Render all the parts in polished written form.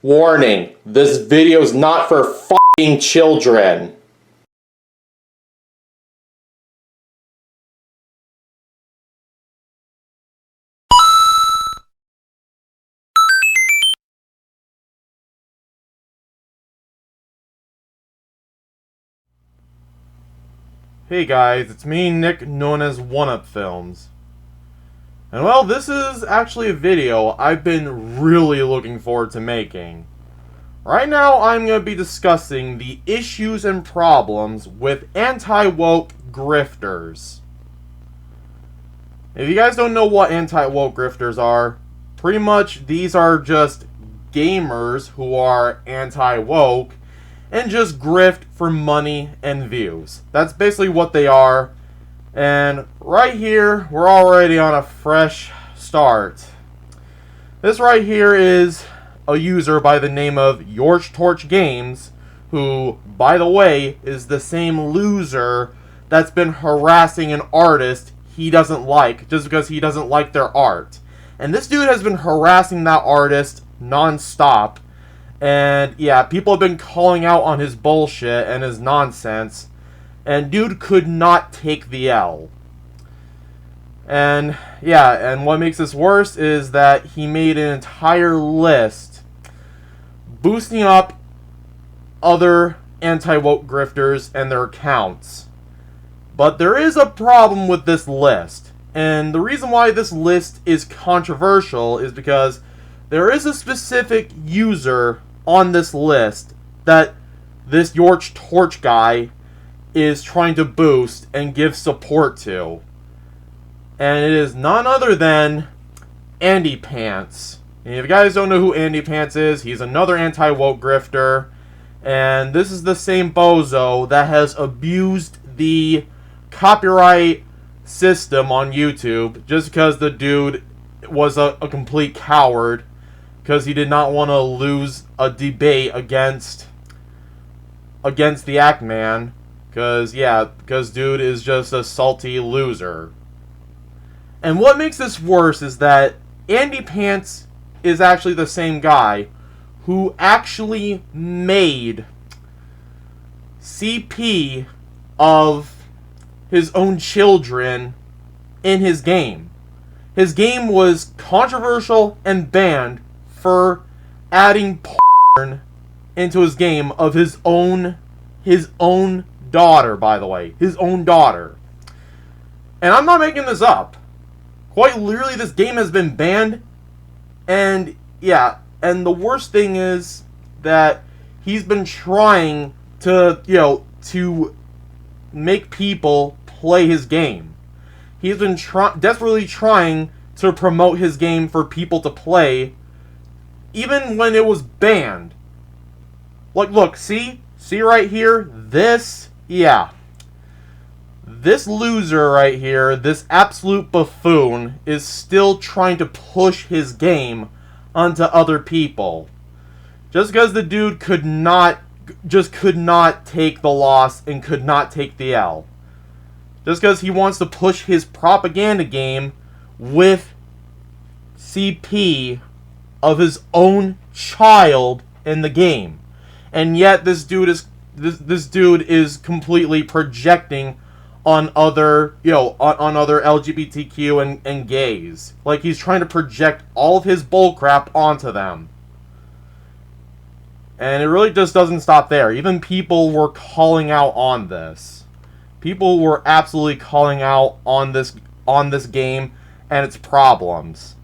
Warning, this video is not for f***ing children. Hey guys, it's me, Nick, known as OUF Films. And well, this is actually a video I've been really looking forward to making. Right now, I'm going to be discussing the issues and problems with anti-woke grifters. If you guys don't know what anti-woke grifters are, pretty much these are just gamers who are anti-woke and just grift for money and views. That's basically what they are. And right here, we're already on a fresh start. This right here is a user by the name of Torch Games, who, by the way, is the same loser that's been harassing an artist he doesn't like just because he doesn't like their art. And this dude has been harassing that artist non-stop. And yeah, people have been calling out on his bullshit and his nonsense. And dude could not take the L. And yeah, and what makes this worse is that he made an entire list boosting up other anti-woke grifters and their accounts. But there is a problem with this list. And the reason why this list is controversial is because there is a specific user on this list that this Torch guy is trying to boost and give support to. And it is none other than Andy Pants. And if you guys don't know who Andy Pants is, he's another anti-woke grifter. And this is the same bozo that has abused the copyright system on YouTube just because the dude was a complete coward because he did not want to lose a debate against the Act Man. Because dude is just a salty loser. And what makes this worse is that Andy Pants is actually the same guy who actually made CP of his own children in his game. His game was controversial and banned for adding porn into his game of his own daughter, by the way. His own daughter. And I'm not making this up. Quite literally, this game has been banned. And yeah, and the worst thing is that he's been trying to, to make people play his game. He's been desperately trying to promote his game for people to play, even when it was banned. Like, look, see right here, this loser right here, this absolute buffoon, is still trying to push his game onto other people. Just because the dude could not take the loss and could not take the L. Just because he wants to push his propaganda game with CP of his own child in the game. And yet this dude is completely projecting on other other LGBTQ and gays. Like, he's trying to project all of his bullcrap onto them. And it really just doesn't stop there. Even people were calling out on this. People were absolutely calling out on this game and its problems.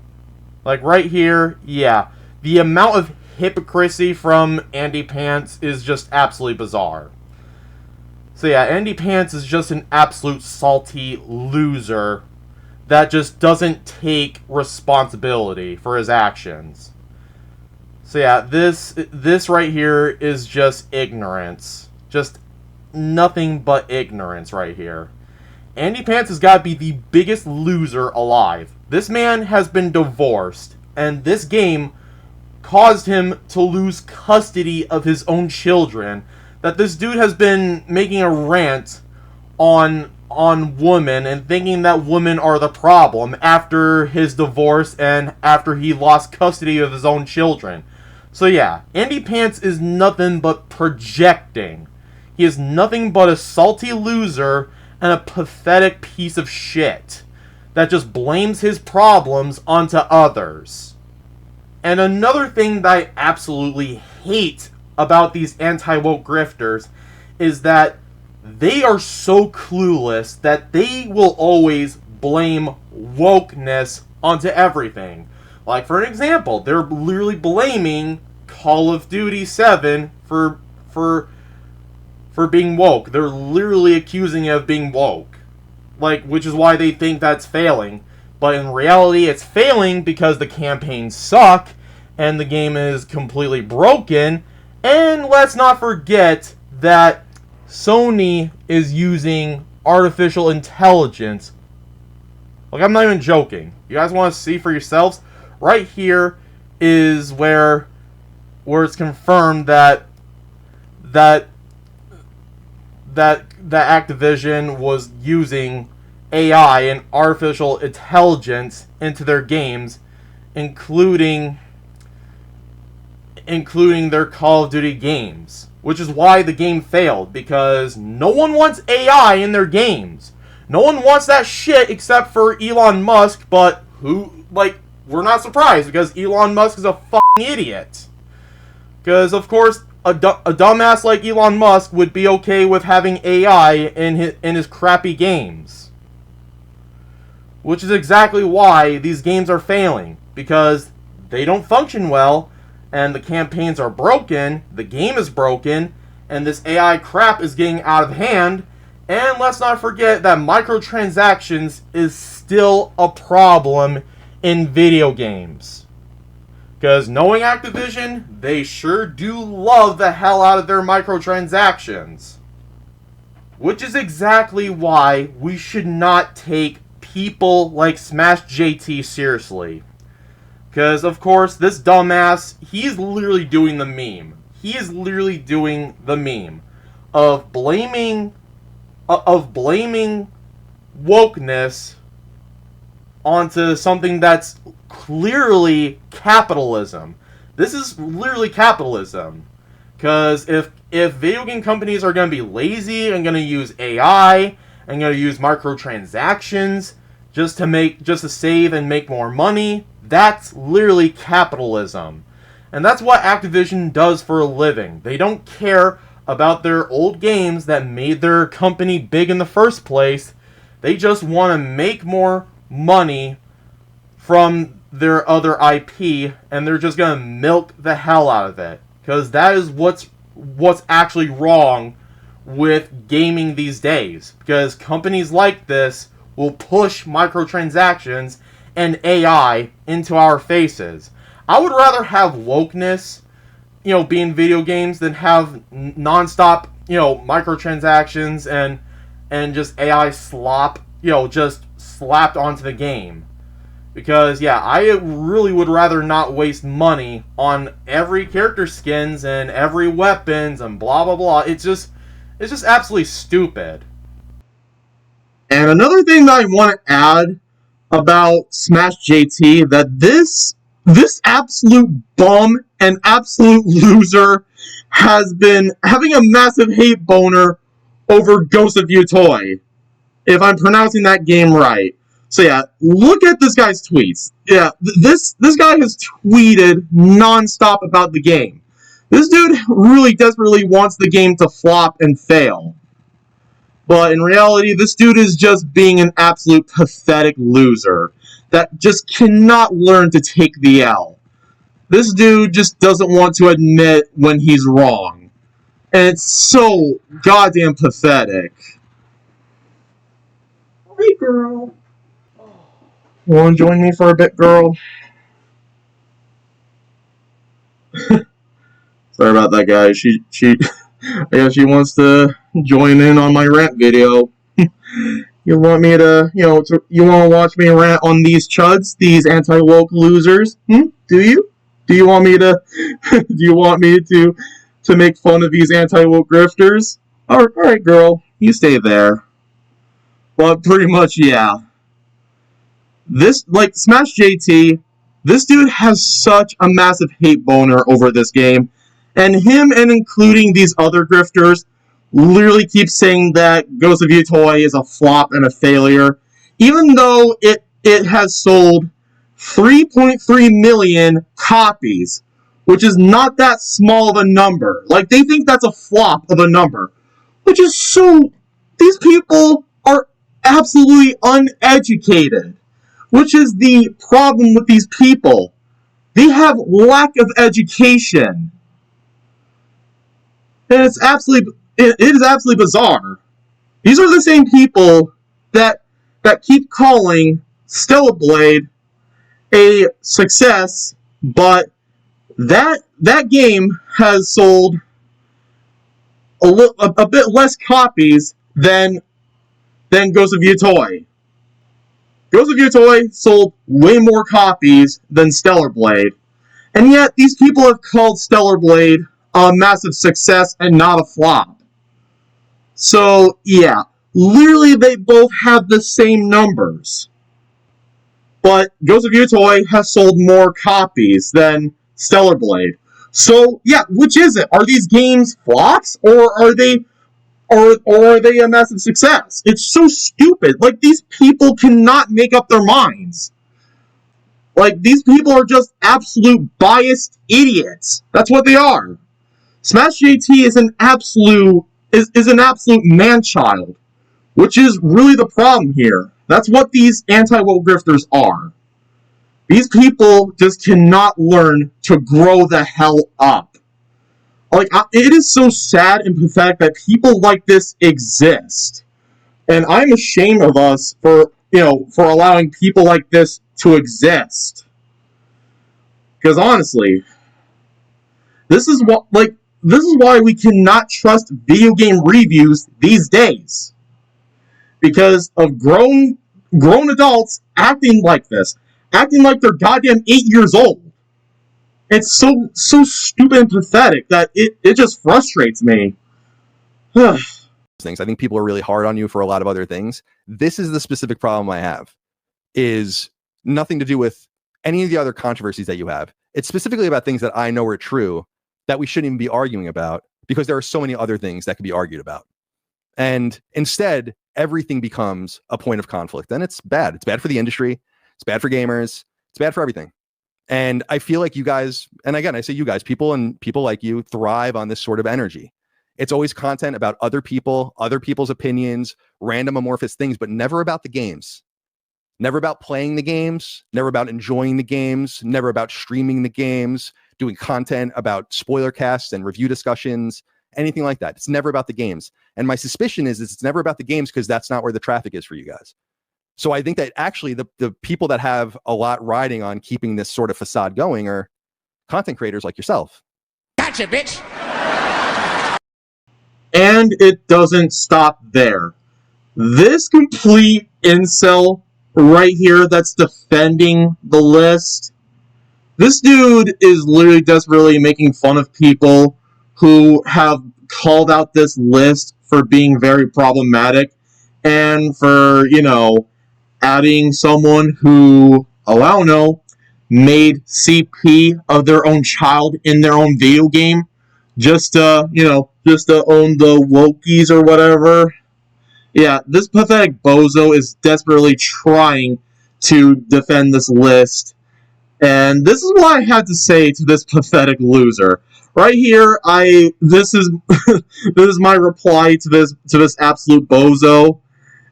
Like right here, yeah. The amount of hypocrisy from Andy Pants is just absolutely bizarre. So yeah, Andy Pants is just an absolute salty loser that just doesn't take responsibility for his actions. So yeah, this right here is just ignorance. Just nothing but ignorance right here. Andy Pants has got to be the biggest loser alive. This man has been divorced, and this game caused him to lose custody of his own children. That this dude has been making a rant on women and thinking that women are the problem after his divorce and after he lost custody of his own children. So yeah, Andy Pants is nothing but projecting. He is nothing but a salty loser and a pathetic piece of shit that just blames his problems onto others. And another thing that I absolutely hate about these anti-woke grifters is that they are so clueless that they will always blame wokeness onto everything. Like, for an example, they're literally blaming Call of Duty 7 for being woke. They're literally accusing it of being woke. Like, which is why they think that's failing. But in reality, it's failing because the campaigns suck and the game is completely broken. And let's not forget that Sony is using artificial intelligence. Like, I'm not even joking. You guys want to see for yourselves? Right here is where it's confirmed that Activision was using AI and artificial intelligence into their games, including their Call of Duty games, which is why the game failed, because no one wants AI in their games. No one wants that shit except for Elon Musk, but we're not surprised because Elon Musk is a fucking idiot. Because, of course, a dumbass like Elon Musk would be okay with having AI in his crappy games. Which is exactly why these games are failing. Because they don't function well, and the campaigns are broken, the game is broken, and this AI crap is getting out of hand. And let's not forget that microtransactions is still a problem in video games. Because knowing Activision, they sure do love the hell out of their microtransactions. Which is exactly why we should not take people like Smash JT seriously. Because, of course, this dumbass, he's literally doing the meme. He is literally doing the meme of blaming wokeness onto something that's clearly capitalism. This is literally capitalism. Because if video game companies are going to be lazy and going to use AI and going to use microtransactions just to save and make more money, that's literally capitalism. And that's what Activision does for a living. They don't care about their old games that made their company big in the first place. They just want to make more money from their other IP, and they're just going to milk the hell out of it. Because that is what's actually wrong with gaming these days. Because companies like this will push microtransactions and AI into our faces. I would rather have wokeness, be in video games than have non-stop, microtransactions and just AI slop, just slapped onto the game. Because, I really would rather not waste money on every character skins and every weapons and blah, blah, blah. It's just absolutely stupid. And another thing that I want to add about Smash JT, that this absolute bum and absolute loser has been having a massive hate boner over Ghost of Yotei, if I'm pronouncing that game right. So look at this guy's tweets. This guy has tweeted nonstop about the game. This dude really desperately wants the game to flop and fail. But in reality, this dude is just being an absolute pathetic loser that just cannot learn to take the L. This dude just doesn't want to admit when he's wrong. And it's so goddamn pathetic. Hey, girl. Want to join me for a bit, girl? Sorry about that, guys. She I guess she wants to join in on my rant video. You want me to, you want to watch me rant on these chuds, these anti-woke losers? Do you? Do you want me to make fun of these anti-woke grifters? Alright, girl. You stay there. But pretty much, This, Smash JT This dude has such a massive hate boner over this game, and him and including these other grifters literally keep saying that Ghost of Yotei is a flop and a failure, even though it has sold 3.3 million copies, which is not that small of a number. Like, they think that's a flop of a number, which is so... These people are absolutely uneducated, which is the problem with these people. They have lack of education. And it is absolutely bizarre. These are the same people that keep calling Stellar Blade a success, but that game has sold a bit less copies than Ghost of Yotei. Ghost of Yotei sold way more copies than Stellar Blade, and yet these people have called Stellar Blade a massive success and not a flop. So, yeah, literally they both have the same numbers. But Ghost of Yotei has sold more copies than Stellar Blade. So, yeah, which is it? Are these games flops, or are they a massive success? It's so stupid. Like, these people cannot make up their minds. Like, these people are just absolute biased idiots. That's what they are. Smash JT is an absolute man-child, which is really the problem here. That's what these anti-woke grifters are. These people just cannot learn to grow the hell up. Like, it is so sad and pathetic that people like this exist. And I'm ashamed of us for allowing people like this to exist. Because honestly, this is why we cannot trust video game reviews these days. Because of grown adults acting like this. Acting like they're goddamn 8 years old. It's so stupid and pathetic that it just frustrates me. Things. I think people are really hard on you for a lot of other things. This is the specific problem I have. Is nothing to do with any of the other controversies that you have. It's specifically about things that I know are true that we shouldn't even be arguing about, because there are so many other things that could be argued about. And instead, everything becomes a point of conflict. And it's bad. It's bad for the industry. It's bad for gamers. It's bad for everything. And I feel like you guys, and again, I say you guys, people like you thrive on this sort of energy. It's always content about other people, other people's opinions, random amorphous things, but never about the games. Never about playing the games, never about enjoying the games, never about streaming the games, doing content about spoiler casts and review discussions, anything like that. It's never about the games. And my suspicion is it's never about the games because that's not where the traffic is for you guys. So I think that actually the people that have a lot riding on keeping this sort of facade going are content creators like yourself. Gotcha, bitch! And it doesn't stop there. This complete incel right here that's defending the list, this dude is literally desperately making fun of people who have called out this list for being very problematic and for, adding someone who, I don't know, made CP of their own child in their own video game just to own the wokies or whatever. Yeah, this pathetic bozo is desperately trying to defend this list. And this is what I had to say to this pathetic loser. Right here, this is this is my reply to this absolute bozo.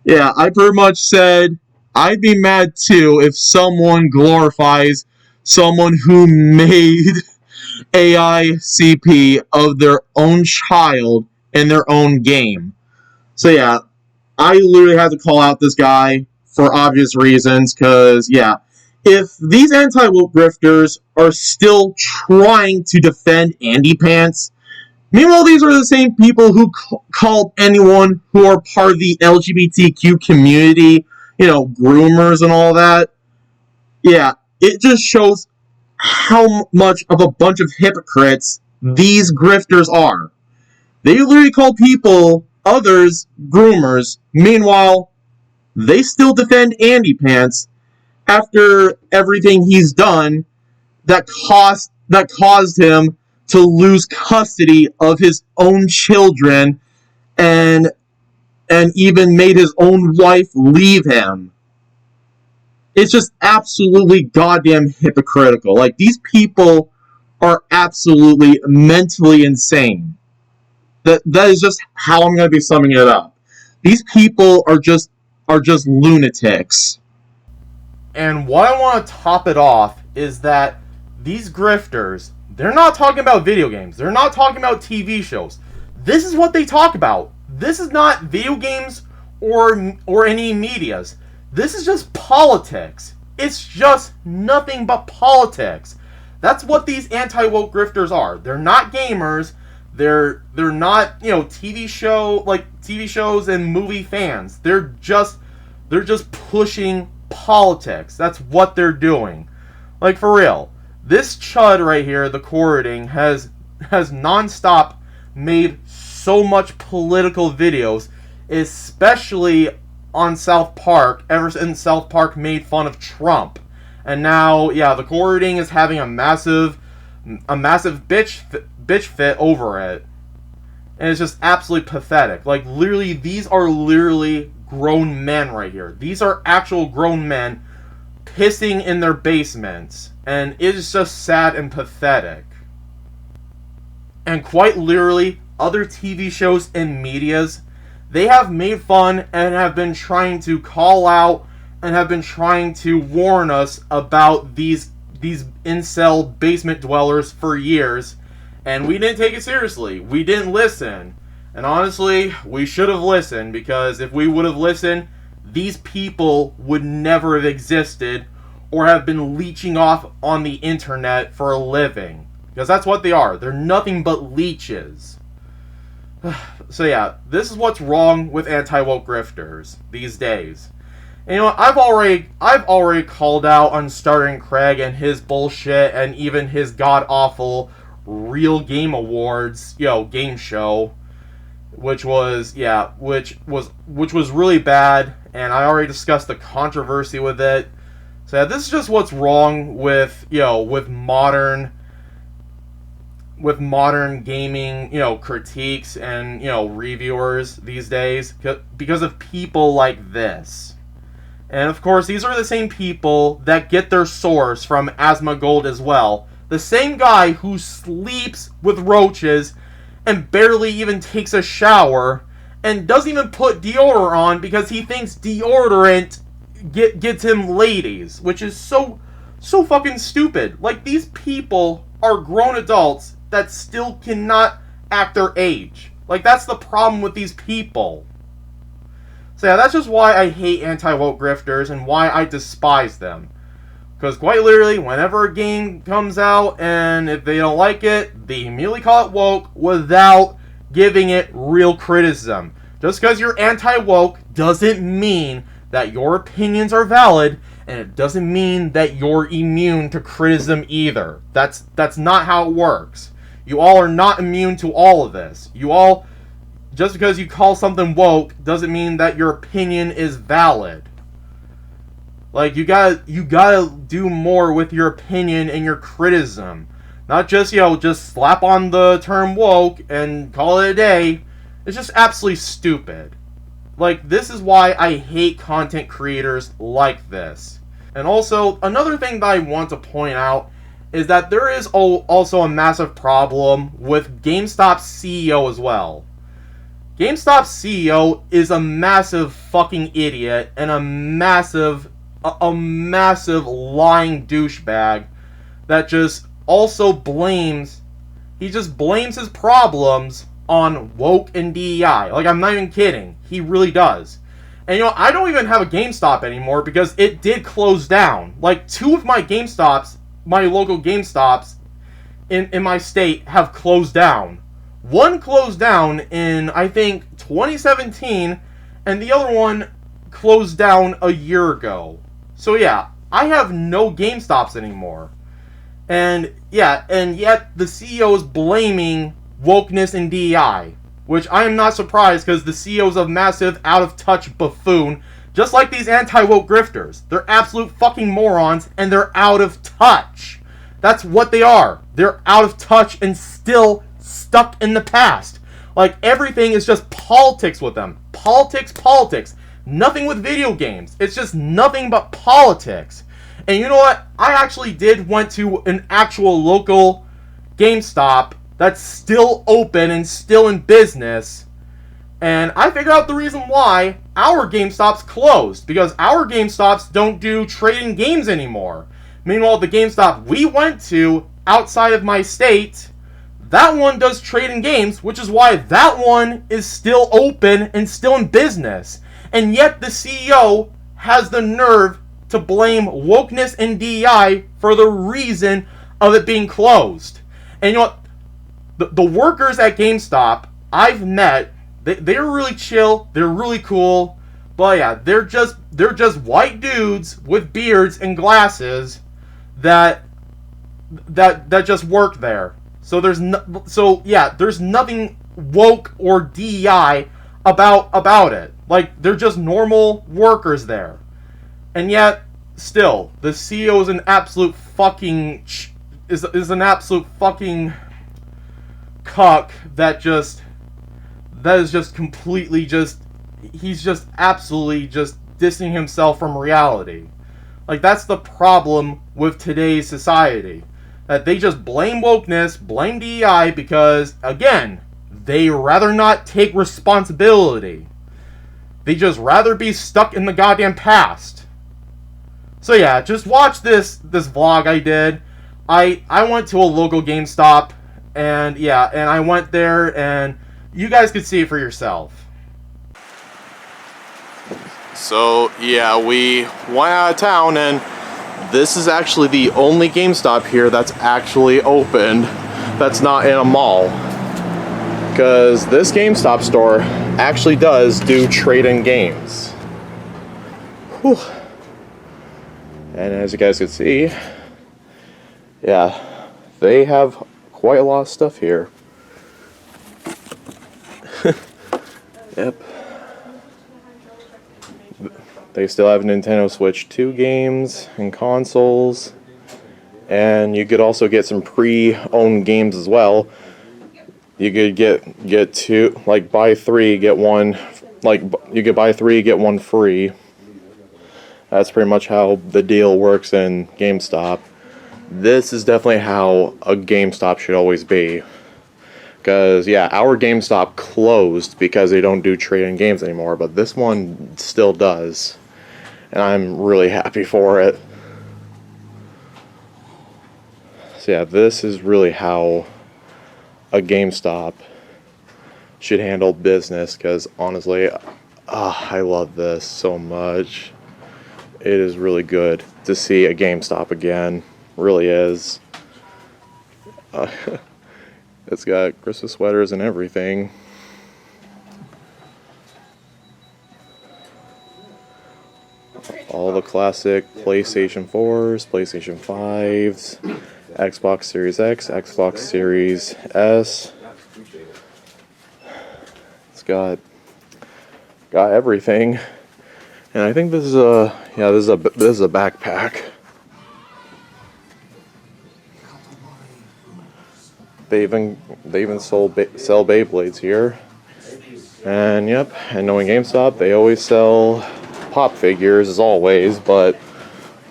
Yeah, I pretty much said I'd be mad too if someone glorifies someone who made AI CP of their own child in their own game. So yeah, I literally had to call out this guy for obvious reasons, because, yeah, if these anti-woke grifters are still trying to defend Andy Pants, meanwhile these are the same people who called anyone who are part of the LGBTQ community, groomers and all that, yeah, it just shows how much of a bunch of hypocrites these grifters are. They literally call others groomers, meanwhile, they still defend Andy Pants after everything he's done that caused him to lose custody of his own children and even made his own wife leave him. It's just absolutely goddamn hypocritical. Like, these people are absolutely mentally insane. That is just how I'm going to be summing it up. These people are just lunatics. And what I want to top it off is that these grifters, they're not talking about video games. They're not talking about TV shows. This is what they talk about. This is not video games or any medias. This is just politics. It's just nothing but politics. That's what these anti-woke grifters are. They're not gamers. They're not, TV shows and movie fans. They're just pushing politics. That's what they're doing. Like, for real. This chud right here, the Corriding, has nonstop made so much political videos, especially on South Park, ever since South Park made fun of Trump. And now, yeah, the Corriding is having a massive bitch fit over it. And it's just absolutely pathetic. Like, literally, these are literally grown men right here. These are actual grown men pissing in their basements. And it is just sad and pathetic. And quite literally, other TV shows and medias, they have made fun and have been trying to call out and have been trying to warn us about these incel basement dwellers for years, and we didn't take it seriously. We didn't listen. And honestly, we should have listened, because if we would have listened, these people would never have existed or have been leeching off on the internet for a living. Because that's what they are. They're nothing but leeches. So yeah, this is what's wrong with anti-woke grifters these days. And you know what, I've already called out on Starting Craig and his bullshit, and even his god-awful Real Game Awards, game show, which was really bad, and I already discussed the controversy with it. So yeah, this is just what's wrong with modern gaming, critiques and, reviewers these days, because of people like this. And of course, these are the same people that get their source from Asmongold as well. The same guy who sleeps with roaches and barely even takes a shower and doesn't even put deodorant on because he thinks deodorant gets him ladies, which is so fucking stupid. Like, these people are grown adults that still cannot act their age. Like, that's the problem with these people. So yeah, that's just why I hate anti-woke grifters and why I despise them. Because quite literally, whenever a game comes out and if they don't like it, they immediately call it woke without giving it real criticism. Just because you're anti-woke doesn't mean that your opinions are valid, and it doesn't mean that you're immune to criticism either. That's not how it works. You all are not immune to all of this. Just because you call something woke doesn't mean that your opinion is valid. Like, you gotta do more with your opinion and your criticism. Not just, just slap on the term woke and call it a day. It's just absolutely stupid. Like, this is why I hate content creators like this. And also, another thing that I want to point out is that there is also a massive problem with GameStop CEO as well. GameStop CEO is a massive fucking idiot and a massive lying douchebag that just also blames his problems on woke and DEI. Like, I'm not even kidding. He really does. And I don't even have a GameStop anymore because it did close down. Like, 2 of my GameStops, my local GameStops in my state have closed down. One closed down in, I think, 2017, and the other one closed down a year ago. So yeah, I have no GameStops anymore. And yet the CEO is blaming wokeness and DEI, which I am not surprised, because the CEO is a massive out-of-touch buffoon, Just like these anti-woke grifters. They're absolute fucking morons, and they're out of touch. That's what they are. They're out of touch and still stuck in the past. Like, everything is just politics with them. Politics. Nothing with video games. It's just nothing but politics. And you know what? I actually went to an actual local GameStop that's still open and still in business. And I figured out the reason why our GameStop's closed. Because our GameStops don't do trading games anymore. Meanwhile, the GameStop we went to outside of my state, that one does trading games, which is why that one is still open and still in business. And yet the CEO has the nerve to blame wokeness and DEI for the reason of it being closed. And you know what? The workers at GameStop I've met, they're really chill, they're really cool, but yeah, they're just white dudes with beards and glasses that just work there. So there's nothing woke or DEI about it. Like, they're just normal workers there. And yet, still, the CEO is an absolute fucking is an absolute fucking cuck that is just completely he's just absolutely just dissing himself from reality. Like, that's the problem with today's society. That they just blame wokeness, blame DEI because, again, they rather not take responsibility. They just rather be stuck in the goddamn past. So yeah, just watch this vlog I did. I went to a local GameStop, and yeah, and I went there, and you guys could see it for yourself. So yeah, we went out of town, and this is actually the only GameStop here that's actually open, that's not in a mall. Because this GameStop store actually does do trade-in games. Whew. And as you guys can see, yeah, they have quite a lot of stuff here. Yep. They still have Nintendo Switch 2 games and consoles. And you could also get some pre-owned games as well. You could get two, like buy three, get one, like you could buy three, get one free. That's pretty much how the deal works in GameStop. This is definitely how a GameStop should always be. Because, yeah, our GameStop closed because they don't do trade-in games anymore, but this one still does. And I'm really happy for it. So, yeah, this is really how a GameStop should handle business, because honestly, I love this so much. It is really good to see a GameStop again. Really is. It's got Christmas sweaters and everything. All the classic PlayStation 4s, PlayStation 5s, Xbox Series X, Xbox Series S. It's got everything. And I think this is a backpack. They even sell Beyblades here. And yep, and knowing GameStop, they always sell pop figures as always, but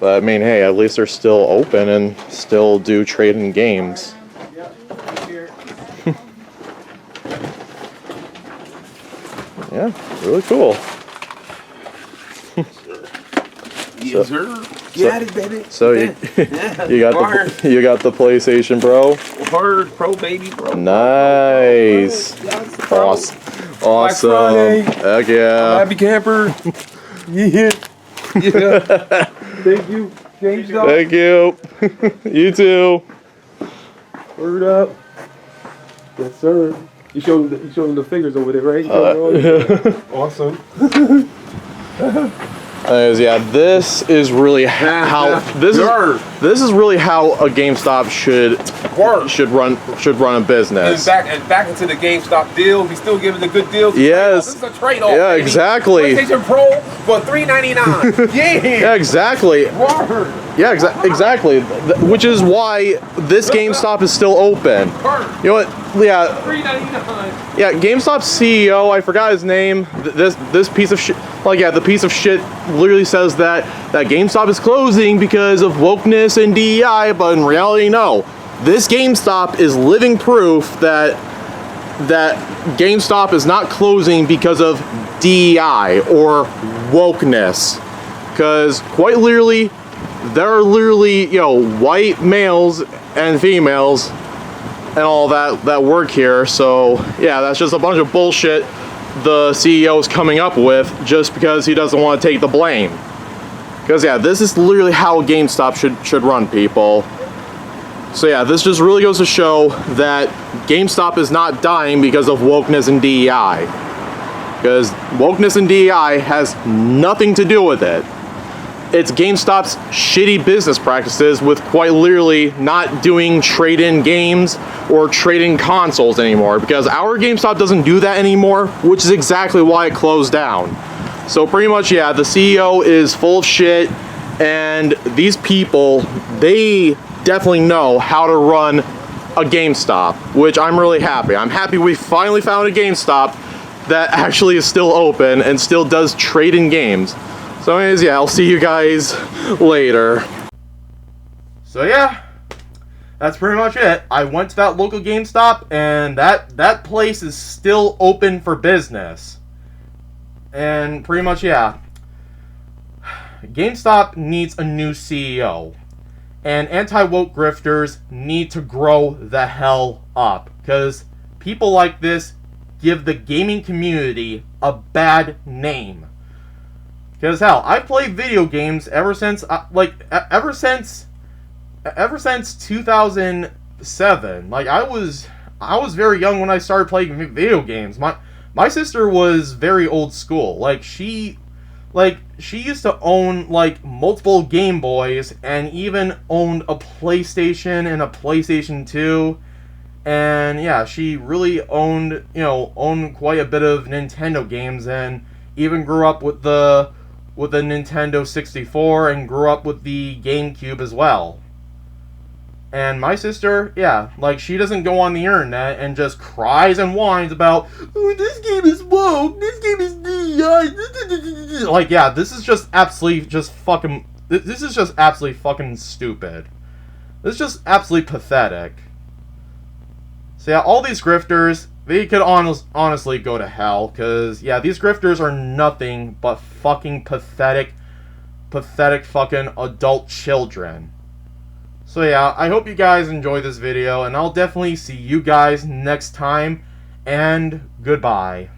I mean, hey, at least they're still open and still do trade-in games. Yeah, really cool. Yes, sir. Got it, baby. So you got the PlayStation Pro. Word, Pro, baby, Pro. Nice. Awesome. Heck yeah. Happy camper. Yeah. Thank you, GameStop. Thank you. You too. Word up. Yes, sir. You showed them the figures over there, right? Awesome. Yeah, this is really how this is this is really how a GameStop should run a business. And back into the GameStop deal. He's still giving the good deals. Yes. This is a trade-off. Yeah, exactly. PlayStation Pro for $399. Yeah. Yeah, exactly. Word. Yeah, exactly. Which is why this GameStop is still open. You know what? Yeah. $399. Yeah, GameStop CEO, I forgot his name. This piece of shit. Like, yeah, the piece of shit literally says that GameStop is closing because of wokeness and DEI, but in reality, no. This GameStop is living proof that GameStop is not closing because of DEI or wokeness. Because quite literally, there are literally, you know, white males and females and all that work here. So yeah, that's just a bunch of bullshit the CEO is coming up with just because he doesn't want to take the blame. Because yeah, this is literally how GameStop should run, people. So yeah, this just really goes to show that GameStop is not dying because of wokeness and DEI. Because wokeness and DEI has nothing to do with it. It's GameStop's shitty business practices with quite literally not doing trade-in games or trade-in consoles anymore, because our GameStop doesn't do that anymore, which is exactly why it closed down. So pretty much, yeah, the CEO is full of shit, and these people, they definitely know how to run a GameStop, which I'm really happy. I'm happy we finally found a GameStop that actually is still open and still does trade-in games. So anyways, yeah, I'll see you guys later. So yeah, that's pretty much it. I went to that local GameStop, and that place is still open for business. And pretty much, yeah, GameStop needs a new CEO. And anti-woke grifters need to grow the hell up. Because people like this give the gaming community a bad name. Because hell, I've played video games ever since, ever since 2007. Like, I was very young when I started playing video games. My sister was very old school. She used to own like multiple Game Boys and even owned a PlayStation and a PlayStation 2. And yeah, she really owned quite a bit of Nintendo games, and even grew up with the Nintendo 64 and grew up with the GameCube as well. And my sister, yeah, like, she doesn't go on the internet and just cries and whines about, oh, this game is woke, this game is DEI. Like, yeah, this is just absolutely fucking stupid. This is just absolutely pathetic. So yeah, all these grifters, they could honestly go to hell, because, yeah, these grifters are nothing but fucking pathetic fucking adult children. So yeah, I hope you guys enjoyed this video, and I'll definitely see you guys next time, and goodbye.